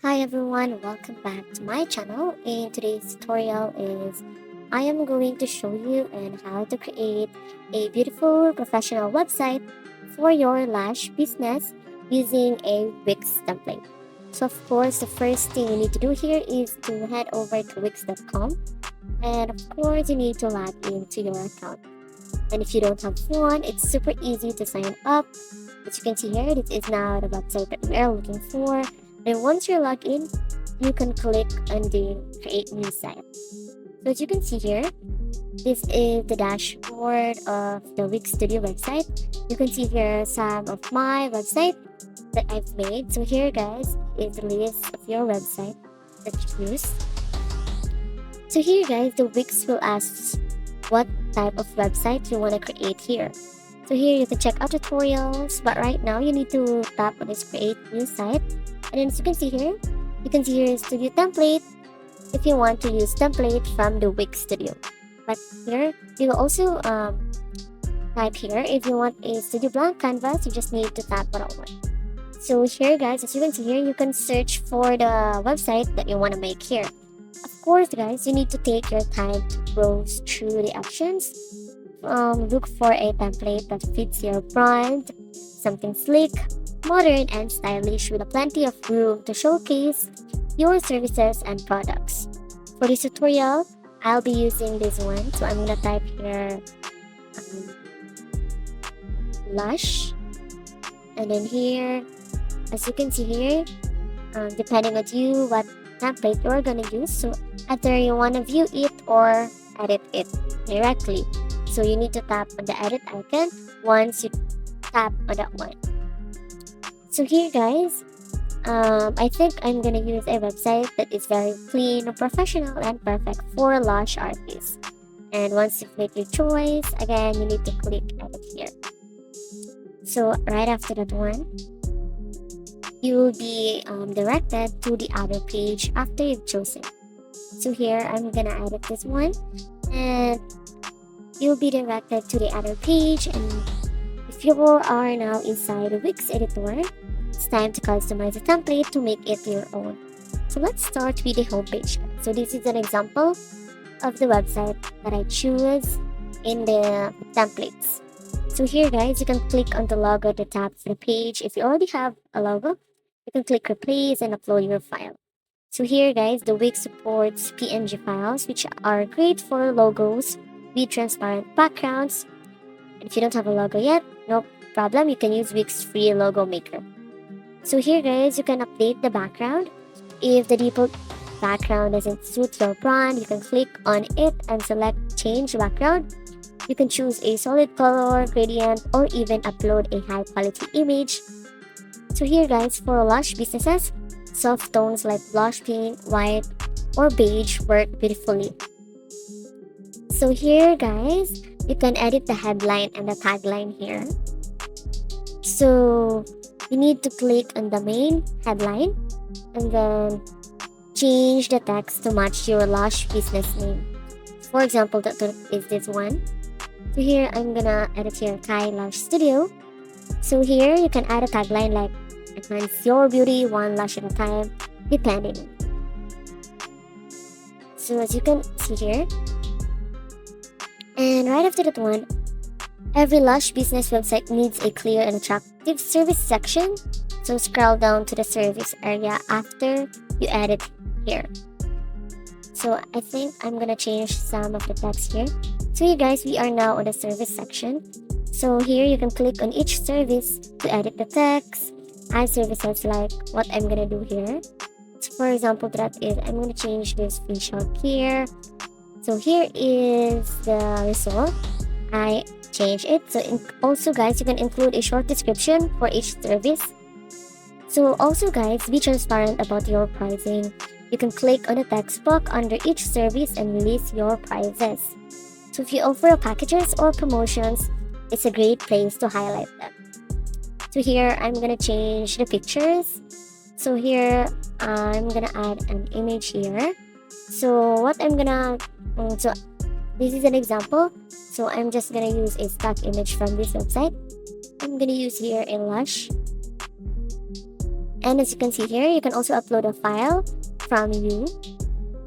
Hi everyone, welcome back to my channel. In today's tutorial I am going to show you on how to create a beautiful professional website for your Lash business using a Wix template. So of course, the first thing you need to do here is to head over to wix.com, and of course you need to log into your account. And if you don't have one, it's super easy to sign up. As you can see here, this is now the website that we are looking for. And once you're logged in, you can click on the create new site. So as you can see here, this is the dashboard of the Wix Studio website. You can see here some of my website that I've made. So here guys is the list of your website that you use. So here guys, the Wix will ask what type of website you want to create here. So here you can check out tutorials, but right now you need to tap on this create new site. And then as you can see here, studio template if you want to use template from the Wix Studio. But here you will also type here if you want a studio blank canvas, you just need to tap on that one. So here guys, as you can see here, you can search for the website that you want to make here. Of course guys, you need to take your time to browse through the options. Look for a template that fits your brand, something sleek, modern, and stylish with plenty of room to showcase your services and products. For this tutorial, I'll be using this one. So I'm gonna type here Lash, and then here, as you can see here, depending on you what template you're gonna use. So either you wanna view it or edit it directly. So you need to tap on the edit icon once you tap on that one. So here guys, I think I'm gonna use a website that is very clean, professional, and perfect for lash artists. And once you click your choice, again, you need to click edit here. So right after that one, you will be directed to the other page after you've chosen. So here, I'm gonna edit this one, and you'll be directed to the other page. And if you are now inside the Wix editor, it's time to customize the template to make it your own. So let's start with the homepage. So this is an example of the website that I choose in the templates. So here guys, you can click on the logo at the top of the page. If you already have a logo, you can click replace and upload your file. So here guys, the Wix supports PNG files, which are great for logos with transparent backgrounds. And if you don't have a logo yet, no problem, you can use Wix free logo maker. So here guys, you can update the background. If the default background doesn't suit your brand, you can click on it and select change background. You can choose a solid color, gradient, or even upload a high quality image. So here guys, for Lash businesses, soft tones like blush pink, white, or beige work beautifully. So here guys, you can edit the headline and the tagline here. So you need to click on the main headline and then change the text to match your Lash business name. For example, that is this one. So here I'm gonna edit here Kai Lash Studio. So here you can add a tagline like enhance your beauty one lash at a time, depending. So as you can see here, and right after that one, every Lash business website needs a clear and attractive service section. So scroll down to the service area after you edit here. So I think I'm gonna change some of the text here. So you guys, we are now on the service section. So here you can click on each service to edit the text, add services like what I'm gonna do here. So for example, that is I'm gonna change this facial here. So here is the result. I change it. So also guys, you can include a short description for each service. So also guys, be transparent about your pricing. You can click on the text box under each service and list your prices. So if you offer packages or promotions, it's a great place to highlight them. So here I'm gonna change the pictures. So here I'm gonna add an image here. So what I'm gonna so this is an example. So I'm just gonna use a stock image from this website. I'm gonna use here a Lash. And as you can see here, you can also upload a file from you.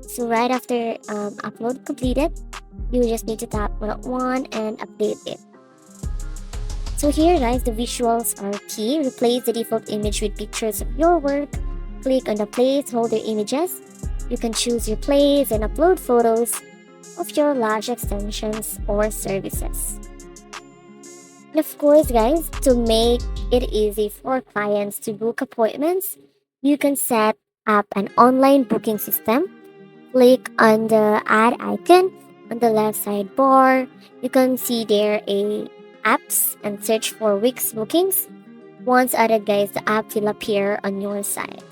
So right after upload completed, you just need to tap on that one and update it. So here guys, the visuals are key. Replace the default image with pictures of your work. Click on the placeholder images. You can choose your place and upload photos of your Lash extensions or services. And of course guys, to make it easy for clients to book appointments, you can set up an online booking system. Click on the add icon on the left sidebar. You can see there a apps and search for Wix bookings. Once added guys, the app will appear on your side.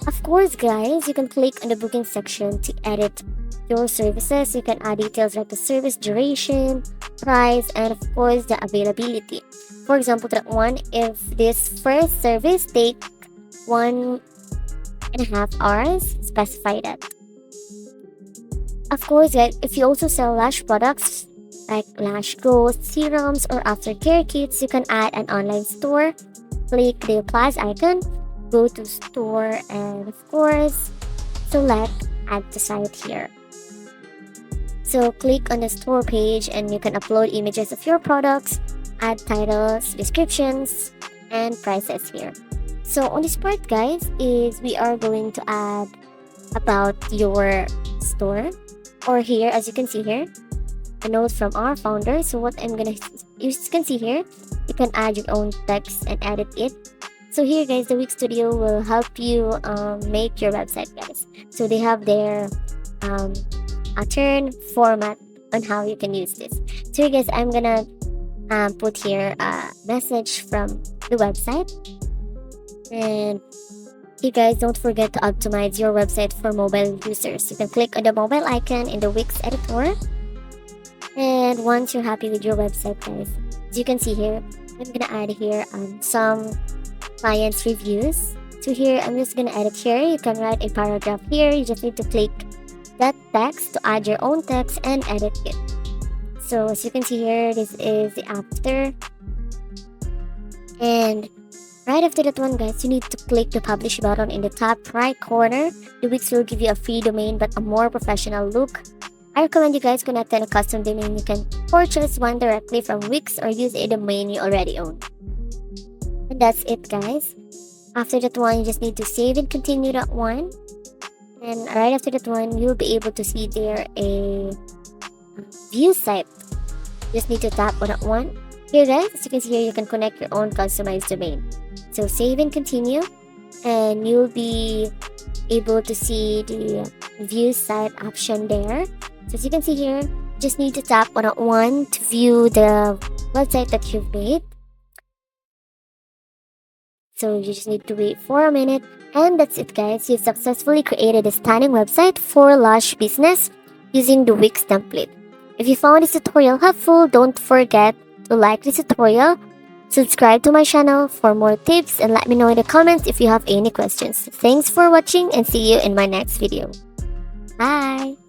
Of course guys, you can click on the booking section to edit your services. You can add details like the service duration, price, and of course the availability. For example, that one, if this first service take 1.5 hours, specify that. Of course guys, if you also sell Lash products like Lash Ghost, serums, or aftercare kits, you can add an online store. Click the plus icon, go to store, and of course select add to site here. So click on the store page and you can upload images of your products, add titles, descriptions, and prices here. So on this part guys, is we are going to add about your store, or here as you can see here, a note from our founder. So what I'm gonna, you can see here, you can add your own text and edit it. So here guys, the Wix Studio will help you make your website guys. So they have their pattern format on how you can use this. So here guys, I'm gonna put here a message from the website. And you guys, don't forget to optimize your website for mobile users. You can click on the mobile icon in the Wix editor. And once you're happy with your website guys, as you can see here, I'm gonna add here some clients reviews. So here I'm just gonna edit here. You can write a paragraph here. You just need to click that text to add your own text and edit it. So as you can see here, this is the after. And right after that one guys, you need to click the publish button in the top right corner. The Wix will give you a free domain but a more professional look. I recommend you guys connect on a custom domain. You can purchase one directly from Wix or use a domain you already own. And that's it guys. After that one, you just need to save and continue that one. And right after that one, you'll be able to see there a view site. You just need to tap on that one. Here guys, as you can see here, you can connect your own customized domain. So save and continue, and you'll be able to see the view site option there. So as you can see here, you just need to tap on that one to view the website that you've made. So you just need to wait for a minute. And that's it guys, you've successfully created a stunning website for Lash business using the Wix template. If you found this tutorial helpful, don't forget to like this tutorial, subscribe to my channel for more tips, and let me know in the comments if you have any questions. Thanks for watching and see you in my next video. Bye!